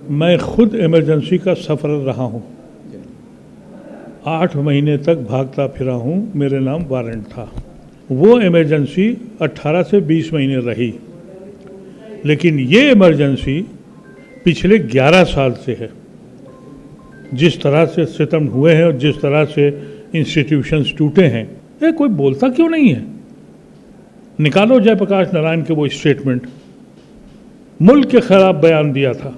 मैं खुद इमरजेंसी का सफ़र रहा हूँ। 8 महीने तक भागता फिरा हूँ, मेरे नाम वारंट था। वो इमरजेंसी 18 से 20 महीने रही, लेकिन ये इमरजेंसी पिछले 11 साल से है। जिस तरह से सितम हुए हैं और जिस तरह से इंस्टीट्यूशंस टूटे हैं, ये कोई बोलता क्यों नहीं है? निकालो जयप्रकाश नारायण के वो स्टेटमेंट, मुल्क के खिलाफ बयान दिया था।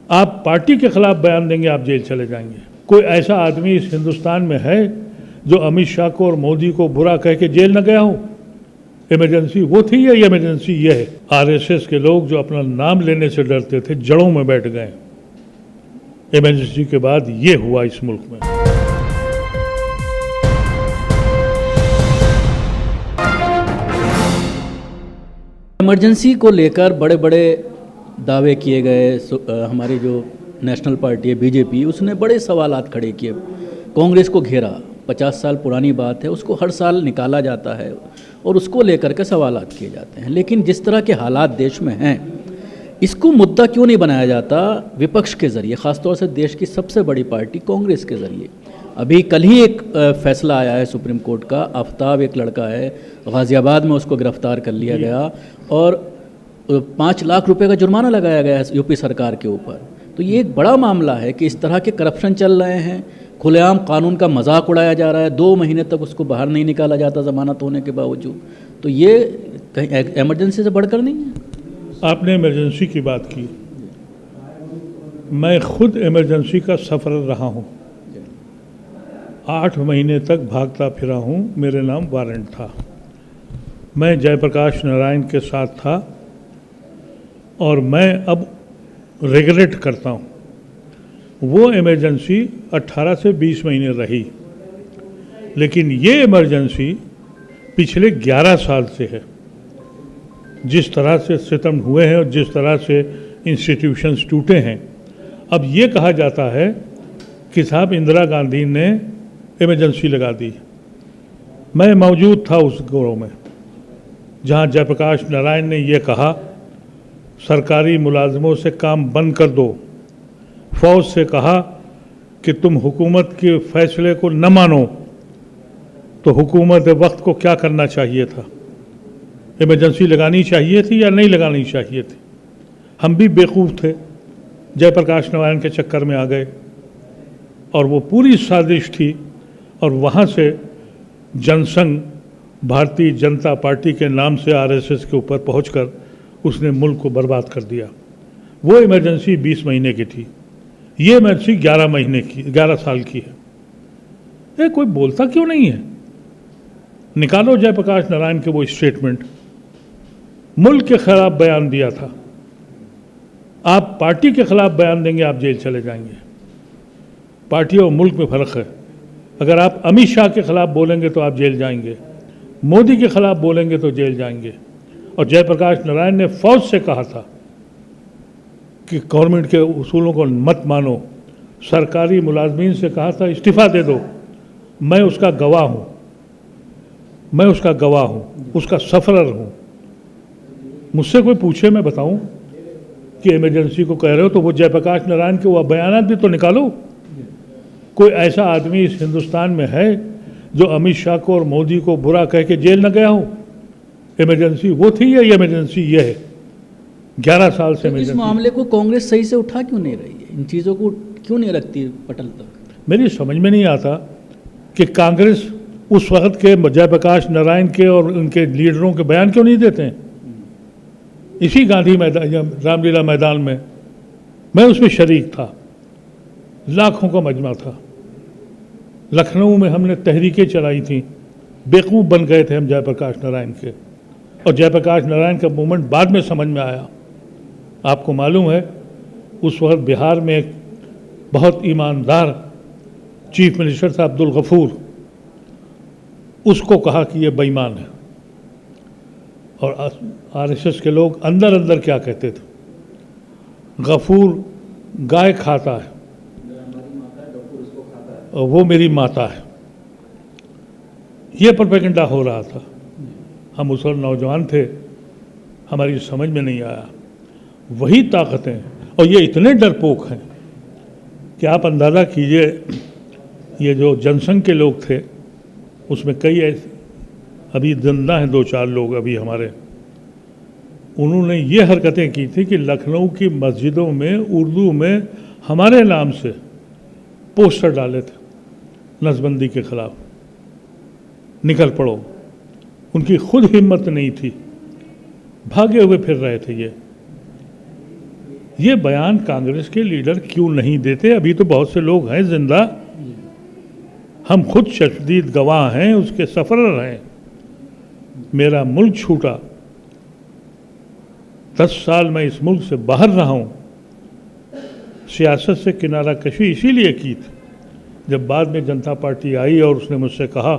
आप पार्टी के खिलाफ बयान देंगे, आप जेल चले जाएंगे। कोई ऐसा आदमी इस हिंदुस्तान में है जो अमित शाह को और मोदी को बुरा कह के जेल न गया हो? इमरजेंसी वो थी या ये इमरजेंसी ये है? आरएसएस के लोग जो अपना नाम लेने से डरते थे, जड़ों में बैठ गए। इमरजेंसी के बाद ये हुआ इस मुल्क में। इमरजेंसी को लेकर बड़े बड़े दावे किए गए। हमारी जो नेशनल पार्टी है बीजेपी, उसने बड़े सवालात खड़े किए, कांग्रेस को घेरा। 50 साल पुरानी बात है, उसको हर साल निकाला जाता है और उसको लेकर के सवालात किए जाते हैं। लेकिन जिस तरह के हालात देश में हैं, इसको मुद्दा क्यों नहीं बनाया जाता विपक्ष के ज़रिए, ख़ासतौर से देश की सबसे बड़ी पार्टी कांग्रेस के ज़रिए? अभी कल ही एक फैसला आया है सुप्रीम कोर्ट का। आफ्ताब एक लड़का है, गाज़ियाबाद में उसको गिरफ्तार कर लिया गया और 5 लाख रुपए का जुर्माना लगाया गया है यूपी सरकार के ऊपर। तो ये एक बड़ा मामला है कि इस तरह के करप्शन चल रहे हैं, खुलेआम कानून का मजाक उड़ाया जा रहा है। 2 महीने तक उसको बाहर नहीं निकाला जाता ज़मानत होने के बावजूद। तो ये कहीं इमरजेंसी से बढ़कर नहीं है? आपने इमरजेंसी की बात की, मैं खुद इमरजेंसी का सफ़र रहा हूँ। 8 महीने तक भागता फिरा हूँ, मेरे नाम वारंट था। मैं जयप्रकाश नारायण के साथ था और मैं अब रिग्रेट करता हूँ। वो इमरजेंसी 18 से 20 महीने रही, लेकिन ये इमरजेंसी पिछले 11 साल से है। जिस तरह से सितम हुए हैं और जिस तरह से इंस्टीट्यूशंस टूटे हैं, अब ये कहा जाता है कि साहब इंदिरा गांधी ने इमरजेंसी लगा दी। मैं मौजूद था उस गिरोह में जहां जयप्रकाश नारायण ने ये कहा, सरकारी मुलाजिमों से काम बंद कर दो, फौज से कहा कि तुम हुकूमत के फैसले को न मानो। तो हुकूमत वक्त को क्या करना चाहिए था? इमरजेंसी लगानी चाहिए थी या नहीं लगानी चाहिए थी? हम भी बेवकूफ़ थे, जयप्रकाश नारायण के चक्कर में आ गए और वो पूरी साजिश थी। और वहाँ से जनसंघ भारतीय जनता पार्टी के नाम से आरएसएस के ऊपर पहुंचकर उसने मुल्क को बर्बाद कर दिया। वो इमरजेंसी 20 महीने की थी, ये इमरजेंसी 11 साल की है। ये कोई बोलता क्यों नहीं है? निकालो जयप्रकाश नारायण के वो स्टेटमेंट, मुल्क के खिलाफ बयान दिया था। आप पार्टी के खिलाफ बयान देंगे, आप जेल चले जाएंगे। पार्टी और मुल्क में फ़र्क है। अगर आप अमित शाह के खिलाफ बोलेंगे तो आप जेल जाएंगे, मोदी के खिलाफ बोलेंगे तो जेल जाएंगे। और जयप्रकाश नारायण ने फौज से कहा था कि गवर्नमेंट के उसूलों को मत मानो। सरकारी मुलाजमीन से कहा था इस्तीफ़ा दे दो। मैं उसका गवाह हूँ, मैं उसका गवाह हूँ, उसका सफ़रर हूँ। मुझसे कोई पूछे, मैं बताऊँ कि इमरजेंसी को कह रहे हो, तो वो जयप्रकाश नारायण के वो बयान भी तो निकालो। कोई ऐसा आदमी इस हिंदुस्तान में है जो अमित शाह को और मोदी को बुरा कह के जेल न गया हो? इमरजेंसी वो थी या ये इमरजेंसी ये है? 11 साल से तो इस मामले को कांग्रेस सही से उठा क्यों नहीं रही है? इन चीज़ों को क्यों नहीं रखती पटल तक? मेरी समझ में नहीं आता कि कांग्रेस उस वक्त के जयप्रकाश नारायण के और उनके लीडरों के बयान क्यों नहीं देते हैं। इसी गांधी मैदान, रामलीला मैदान में मैं उसमें शरीक था, लाखों का मजमा था। लखनऊ में हमने तहरीकें चलाई थी, बेवकूफ़ बन गए थे हम जयप्रकाश नारायण के। और जयप्रकाश नारायण का मूवमेंट बाद में समझ में आया। आपको मालूम है, उस वक्त बिहार में एक बहुत ईमानदार चीफ मिनिस्टर था अब्दुल गफूर, उसको कहा कि ये बेईमान है। और आरएसएस के लोग अंदर अंदर क्या कहते थे, गफूर गाय खाता है और वो मेरी माता है। ये प्रोपेगेंडा हो रहा था। हम उस वक्त नौजवान थे, हमारी समझ में नहीं आया। वही ताकतें और ये इतने डरपोक हैं कि आप अंदाज़ा कीजिए, ये जो जनसंघ के लोग थे उसमें कई ऐसे अभी जिंदा हैं, 2-4 लोग अभी हमारे, उन्होंने ये हरकतें की थी कि लखनऊ की मस्जिदों में उर्दू में हमारे नाम से पोस्टर डाले थे नसबंदी के खिलाफ, निकल पड़ो। उनकी खुद हिम्मत नहीं थी, भागे हुए फिर रहे थे। ये बयान कांग्रेस के लीडर क्यों नहीं देते? अभी तो बहुत से लोग हैं जिंदा, हम खुद शदीद गवाह हैं, उसके सफरर हैं। मेरा मुल्क छूटा, 10 साल मैं इस मुल्क से बाहर रहा हूं। सियासत से किनारा कशी इसीलिए की थी। जब बाद में जनता पार्टी आई और उसने मुझसे कहा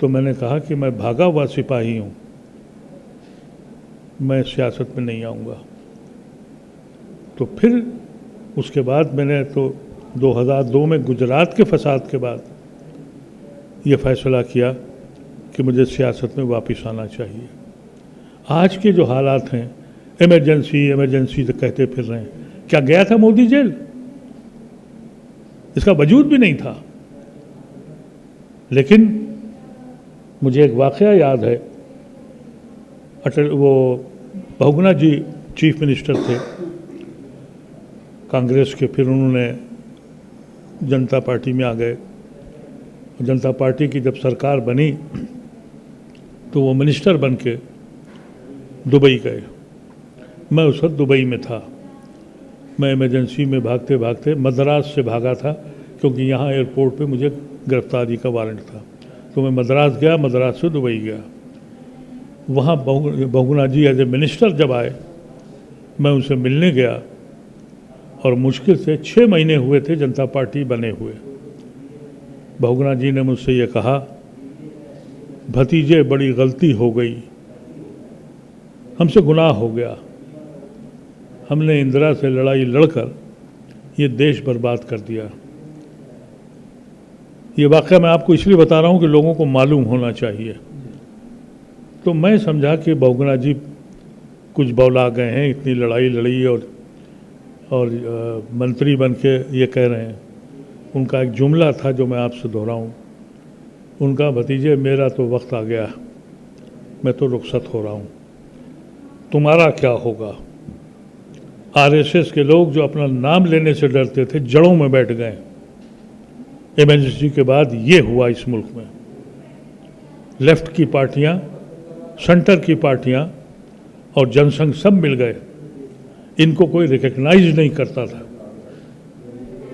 तो मैंने कहा कि मैं भागा हुआ सिपाही हूं, मैं सियासत में नहीं आऊँगा। तो फिर उसके बाद मैंने तो 2002 में गुजरात के फसाद के बाद ये फैसला किया कि मुझे सियासत में वापस आना चाहिए। आज के जो हालात हैं, इमरजेंसी इमरजेंसी तो कहते फिर रहे हैं, क्या गया था मोदी जेल? इसका वजूद भी नहीं था। लेकिन मुझे एक वाक़या याद है, वो बहुगुणा जी चीफ मिनिस्टर थे कांग्रेस के, फिर उन्होंने जनता पार्टी में आ गए। जनता पार्टी की जब सरकार बनी तो वो मिनिस्टर बन के दुबई गए। मैं उस वक्त दुबई में था। मैं इमरजेंसी में भागते भागते मद्रास से भागा था, क्योंकि यहाँ एयरपोर्ट पे मुझे गिरफ्तारी का वारंट था। तो मैं मद्रास गया, मद्रास से दुबई गया। वहाँ Bahuguna ji as a minister जब आए, मैं उनसे मिलने गया और मुश्किल से 6 महीने हुए थे जनता पार्टी बने हुए। बहुगुणा जी ने मुझसे ये कहा, भतीजे बड़ी गलती हो गई, हमसे गुनाह हो गया, हमने इंदिरा से लड़ाई लड़कर ये देश बर्बाद कर दिया। ये वाक़या मैं आपको इसलिए बता रहा हूँ कि लोगों को मालूम होना चाहिए। तो मैं समझा कि बहुगुणा जी कुछ बौला गए हैं, इतनी लड़ाई लड़ी और मंत्री बन के ये कह रहे हैं। उनका एक जुमला था जो मैं आपसे दोहराऊं। उनका, भतीजे मेरा तो वक्त आ गया, मैं तो रुखसत हो रहा हूं, तुम्हारा क्या होगा? आरएसएस के लोग जो अपना नाम लेने से डरते थे, जड़ों में बैठ गए। इमरजेंसी के बाद ये हुआ इस मुल्क में। लेफ्ट की पार्टियां, सेंटर की पार्टियां और जनसंघ सब मिल गए। इनको कोई रिकग्नाइज नहीं करता था।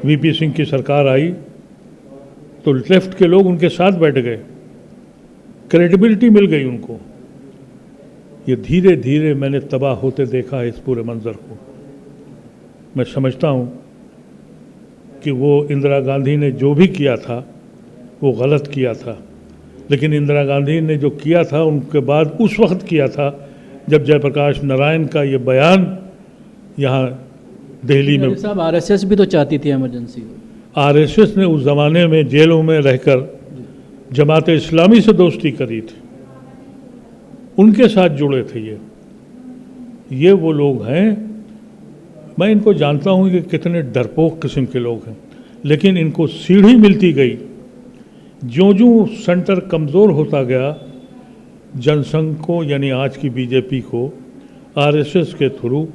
वीपी सिंह की सरकार आई तो लेफ्ट के लोग उनके साथ बैठ गए, क्रेडिबिलिटी मिल गई उनको। ये धीरे धीरे मैंने तबाह होते देखा इस पूरे मंजर को। मैं समझता हूँ कि वो इंदिरा गांधी ने जो भी किया था वो गलत किया था, लेकिन इंदिरा गांधी ने जो किया था उनके बाद उस वक्त किया था जब जयप्रकाश नारायण का ये बयान यहाँ दिल्ली में। साहब, आरएसएस भी तो चाहती थी इमरजेंसी। आरएसएस ने उस ज़माने में जेलों में रहकर जमात इस्लामी से दोस्ती करी थी, उनके साथ जुड़े थे। ये वो लोग हैं, मैं इनको जानता हूँ कि कितने डरपोक किस्म के लोग हैं, लेकिन इनको सीढ़ी मिलती गई। ज्यों-ज्यों सेंटर कमज़ोर होता गया, जनसंघ को यानी आज की बीजेपी को आरएसएस के थ्रू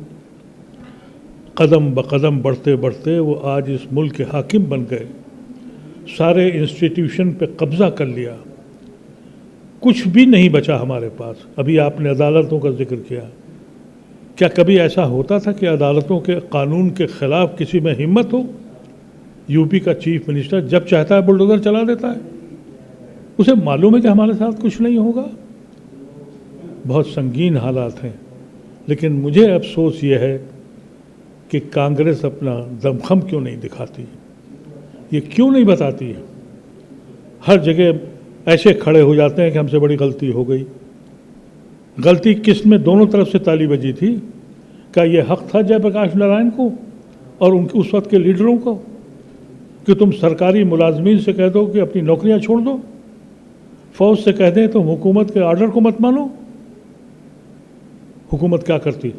कदम ब कदम बढ़ते बढ़ते वो आज इस मुल्क के हाकिम बन गए। सारे इंस्टीट्यूशन पे कब्ज़ा कर लिया, कुछ भी नहीं बचा हमारे पास। अभी आपने अदालतों का जिक्र किया, क्या कभी ऐसा होता था कि अदालतों के कानून के ख़िलाफ़ किसी में हिम्मत हो? यूपी का चीफ मिनिस्टर जब चाहता है बुलडोज़र चला देता है। उसे मालूम है कि हमारे साथ कुछ नहीं होगा। बहुत संगीन हालात हैं, लेकिन मुझे अफसोस ये है कि कांग्रेस अपना दमखम क्यों नहीं दिखाती, ये क्यों नहीं बताती है। हर जगह ऐसे खड़े हो जाते हैं कि हमसे बड़ी गलती हो गई। गलती किस में? दोनों तरफ से ताली बजी थी। क्या ये हक था जयप्रकाश नारायण को और उनके उस वक्त के लीडरों को कि तुम सरकारी मुलाजमीन से कह दो कि अपनी नौकरियां छोड़ दो, फौज से कह दें तो हुकूमत के ऑर्डर को मत मानो? हुकूमत क्या करती?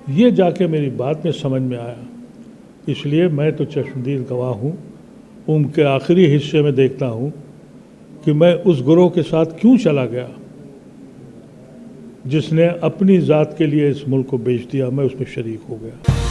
ये जाके मेरी बात में समझ में आया। इसलिए मैं तो चश्मदीद गवाह हूँ, उनके आखिरी हिस्से में देखता हूँ कि मैं उस गिरोह के साथ क्यों चला गया जिसने अपनी ज़ात के लिए इस मुल्क को बेच दिया। मैं उसमें शरीक हो गया।